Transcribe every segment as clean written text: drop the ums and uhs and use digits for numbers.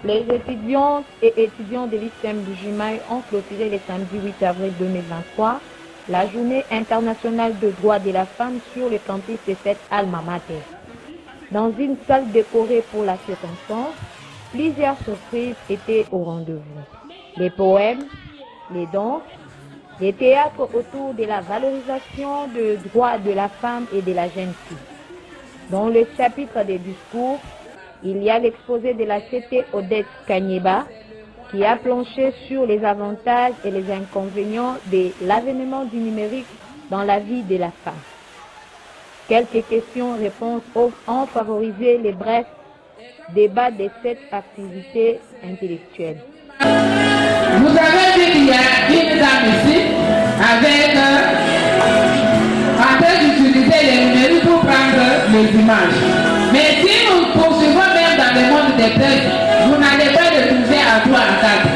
Les étudiantes et étudiants de l'ISTEM Bujimaï ont clôturé le samedi 8 avril 2023 la journée internationale de droits de la femme sur le campus de cette alma mater. Dans une salle décorée pour la circonstance, plusieurs surprises étaient au rendez-vous. Les poèmes, les danses, les théâtres autour de la valorisation des droits de la femme et de la jeune fille. Dans le chapitre des discours, il y a l'exposé de la CT Odette Kanyeba qui a planché sur les avantages et les inconvénients de l'avènement du numérique dans la vie de la femme. Quelques questions-réponses ont favorisé les brefs débats de cette activité intellectuelle. Vous avez vu qu'il y a une dame ici avec en train d'utiliser les numériques pour prendre les images. Mais si nous poursuivons même dans le monde des textes, vous n'allez pas le trouver à 3 à 4.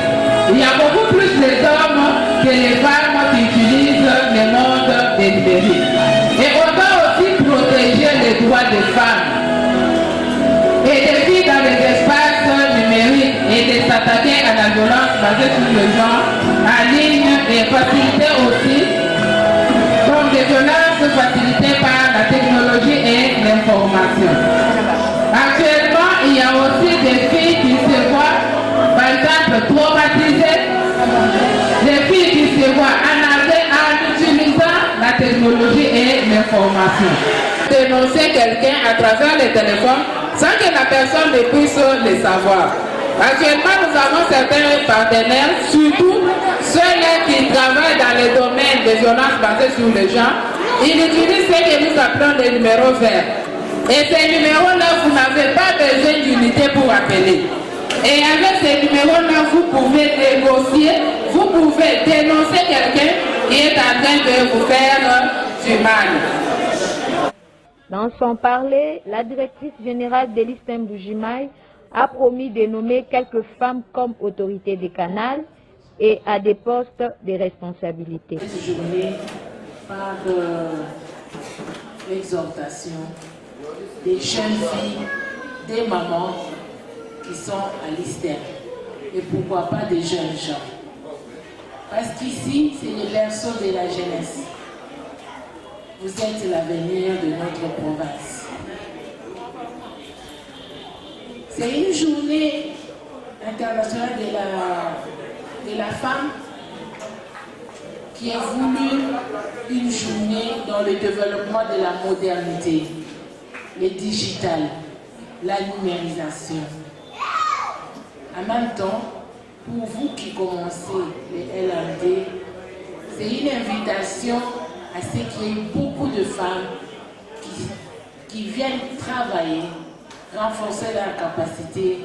Il y a beaucoup plus les hommes que les femmes qui utilisent le monde des numériques. Et on doit aussi protéger les droits des femmes et des filles dans les espaces numériques et de s'attaquer à la violence basée sur le genre en ligne et faciliter aussi comme des violences facilitées par la technologie et l'information. Actuellement, il y a aussi des filles qui se voient, par exemple, traumatisées, des filles qui se voient en utilisant la technologie et l'information. Dénoncer quelqu'un à travers le téléphone sans que la personne ne puisse le savoir. Actuellement, nous avons certains partenaires, surtout ceux-là qui travaillent dans le domaine des violences basées sur le genre. Ils utilisent ce que nous appelons les numéros verts. Et ces numéros-là, vous n'avez pas besoin d'unité pour appeler. Et avec ces numéros-là, vous pouvez négocier, vous pouvez dénoncer quelqu'un qui est en train de vous faire du mal. Dans son parler, la directrice générale de l'ISTEM Bujimaï a promis de nommer quelques femmes comme autorités des canals et à des postes de responsabilité. Cette journée par l'exhortation des jeunes filles, des mamans qui sont à l'ISTEM et pourquoi pas des jeunes gens. Parce qu'ici, c'est le berceau de la jeunesse. Vous êtes l'avenir de notre province. C'est une journée internationale de la femme qui est voulue une journée dans le développement de la modernité, le digital, la numérisation. En même temps, pour vous qui commencez les LRD, c'est une invitation à ce qu'il y ait beaucoup de femmes qui viennent travailler, renforcer leur capacité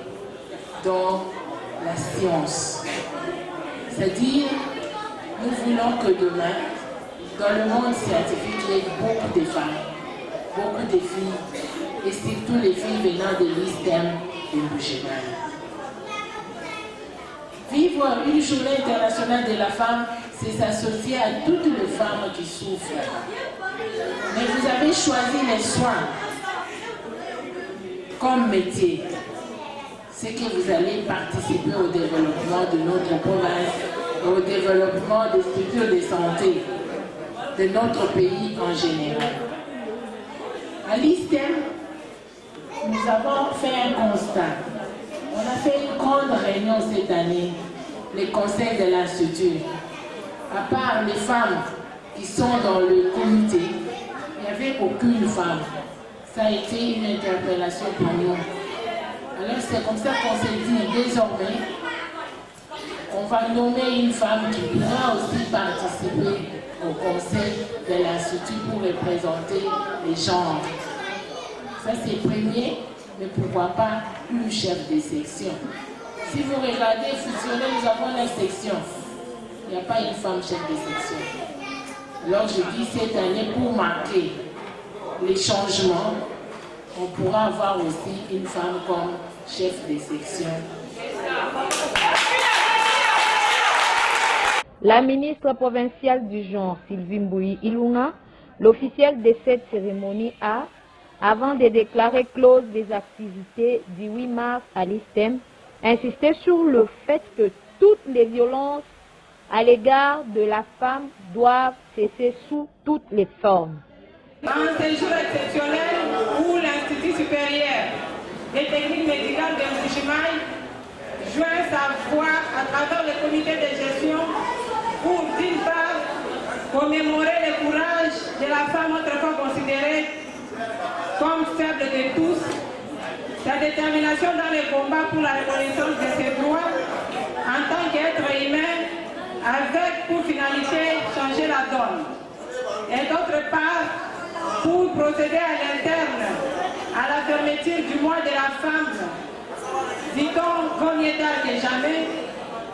dans la science. C'est-à-dire, nous voulons que demain, dans le monde scientifique, il y ait beaucoup de femmes, beaucoup de filles, et surtout les filles venant de l'ISTEM de Bujimaï. Vivre une journée internationale de la femme, c'est s'associer à toutes les femmes qui souffrent. Mais vous avez choisi les soins comme métier. C'est que vous allez participer au développement de notre province, au développement des structures de santé de notre pays en général. À l'ISTEM, nous avons fait un constat. On a fait une grande réunion cette année, les conseils de l'Institut. À part les femmes qui sont dans le comité, il n'y avait aucune femme. Ça a été une interpellation pour nous. Alors c'est comme ça qu'on s'est dit, désormais, on va nommer une femme qui pourra aussi participer au conseil de l'Institut pour représenter les genres. Ça c'est premier, mais pourquoi pas une chef de section. Si vous regardez fusionner, nous avons la section. Il n'y a pas une femme chef de section. Alors je dis cette année, pour marquer les changements, on pourra avoir aussi une femme comme chef de section. La ministre provinciale du genre, Sylvie Mbouyi Ilunga, l'officiel de cette cérémonie avant de déclarer close des activités du 8 mars à l'ISTEM, insisté sur le fait que toutes les violences à l'égard de la femme doivent cesser sous toutes les formes. En ces jours exceptionnels où l'Institut supérieur des techniques médicales de Mbuji-Mayi joint sa voix à travers le comité de gestion pour, d'une part, commémorer le courage de la femme autrefois considérée comme faible de tous, sa détermination dans le combat pour la reconnaissance de ses droits en tant qu'être humain, avec pour finalité changer la donne. Et d'autre part, pour procéder à l'interne à la fermeture du mois de la femme, dit-on vaut mieux tard que jamais,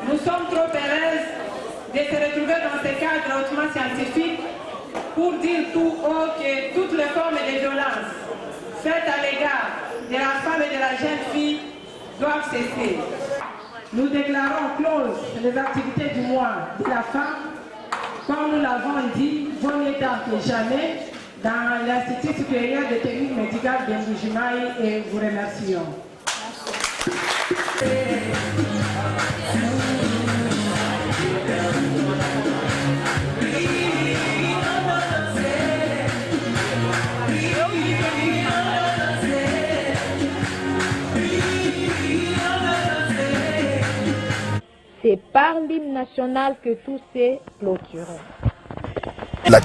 nous sommes trop heureuses de se retrouver dans ce cadre hautement scientifique pour dire tout haut que toutes les formes de violence faites à l'égard de la femme et de la jeune fille doivent cesser. Nous déclarons closes les activités du mois de la femme, comme nous l'avons dit, vaut mieux tard que jamais, dans l'Institut supérieur de techniques médicales de Mbuji-Mayi, et vous remercions. C'est par l'hymne national que tout s'est clôturé. La